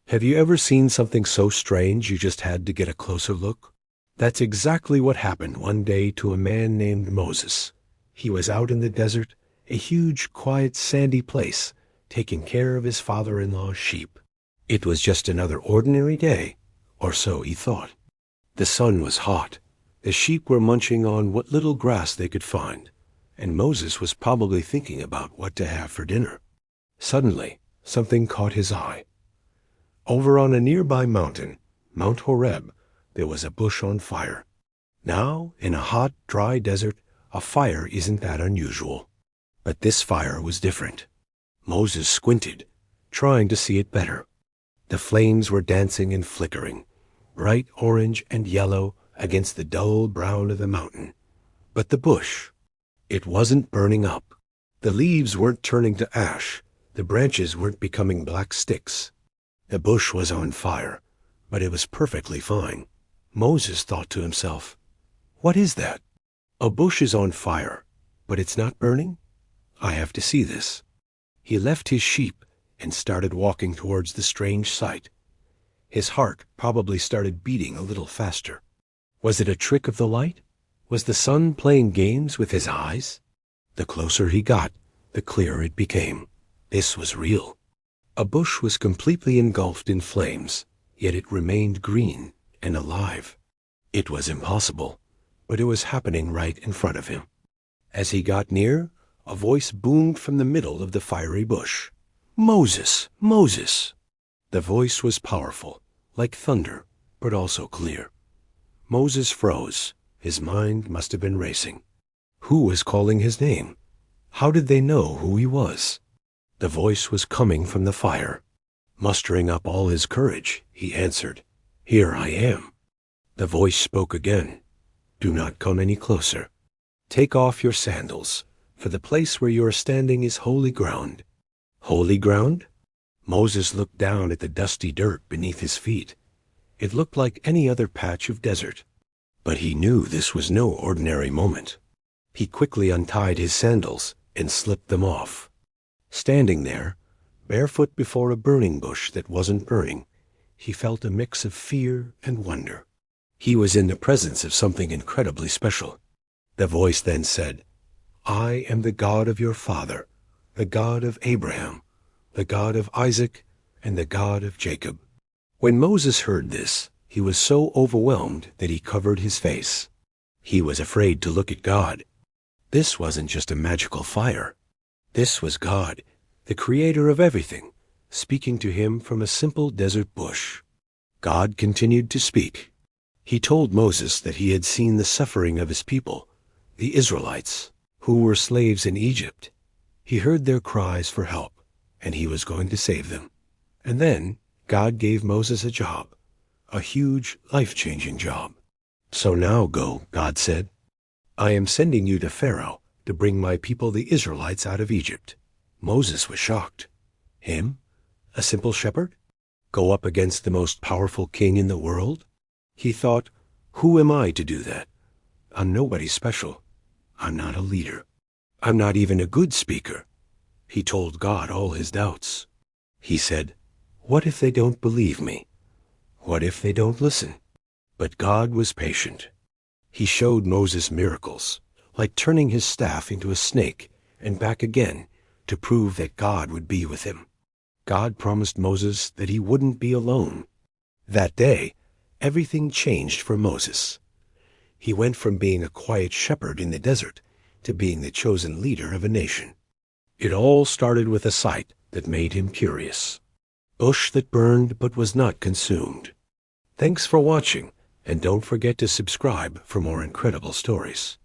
Have you ever seen something so strange you just had to get a closer look? That's exactly what happened one day to a man named Moses. He was out in the desert, a huge, quiet, sandy place, taking care of his father-in-law's sheep. It was just another ordinary day, or so he thought. The sun was hot. The sheep were munching on what little grass they could find, and Moses was probably thinking about what to have for dinner. Suddenly, something caught his eye. Over on a nearby mountain, Mount Horeb, there was a bush on fire. Now, in a hot, dry desert, a fire isn't that unusual. But this fire was different. Moses squinted, trying to see it better. The flames were dancing and flickering, bright orange and yellow against the dull brown of the mountain. But the bush, it wasn't burning up. The leaves weren't turning to ash. The branches weren't becoming black sticks. The bush was on fire, but it was perfectly fine. Moses thought to himself, "What is that? A bush is on fire, but it's not burning? I have to see this." He left his sheep and started walking towards the strange sight. His heart probably started beating a little faster. Was it a trick of the light? Was the sun playing games with his eyes? The closer he got, the clearer it became. This was real. A bush was completely engulfed in flames, yet it remained green and alive. It was impossible, but it was happening right in front of him. As he got near, a voice boomed from the middle of the fiery bush. "Moses! Moses!" The voice was powerful, like thunder, but also clear. Moses froze. His mind must have been racing. Who was calling his name? How did they know who he was? The voice was coming from the fire. Mustering up all his courage, he answered, "Here I am." The voice spoke again. "Do not come any closer. Take off your sandals, for the place where you are standing is holy ground." Holy ground? Moses looked down at the dusty dirt beneath his feet. It looked like any other patch of desert. But he knew this was no ordinary moment. He quickly untied his sandals and slipped them off. Standing there, barefoot before a burning bush that wasn't burning, he felt a mix of fear and wonder. He was in the presence of something incredibly special. The voice then said, "I am the God of your father, the God of Abraham, the God of Isaac, and the God of Jacob." When Moses heard this, he was so overwhelmed that he covered his face. He was afraid to look at God. This wasn't just a magical fire. This was God, the creator of everything, speaking to him from a simple desert bush. God continued to speak. He told Moses that he had seen the suffering of his people, the Israelites, who were slaves in Egypt. He heard their cries for help, and he was going to save them. And then God gave Moses a job, a huge, life-changing job. "So now go," God said. "I am sending you to Pharaoh to bring my people the Israelites out of Egypt." Moses was shocked. Him? A simple shepherd? Go up against the most powerful king in the world? He thought, "Who am I to do that? I'm nobody special. I'm not a leader. I'm not even a good speaker." He told God all his doubts. He said, "What if they don't believe me? What if they don't listen?" But God was patient. He showed Moses miracles, like turning his staff into a snake and back again, to prove that God would be with him. God promised Moses that he wouldn't be alone. That day, everything changed for Moses. He went from being a quiet shepherd in the desert to being the chosen leader of a nation. It all started with a sight that made him curious. Bush that burned but was not consumed. Thanks for watching, and don't forget to subscribe for more incredible stories.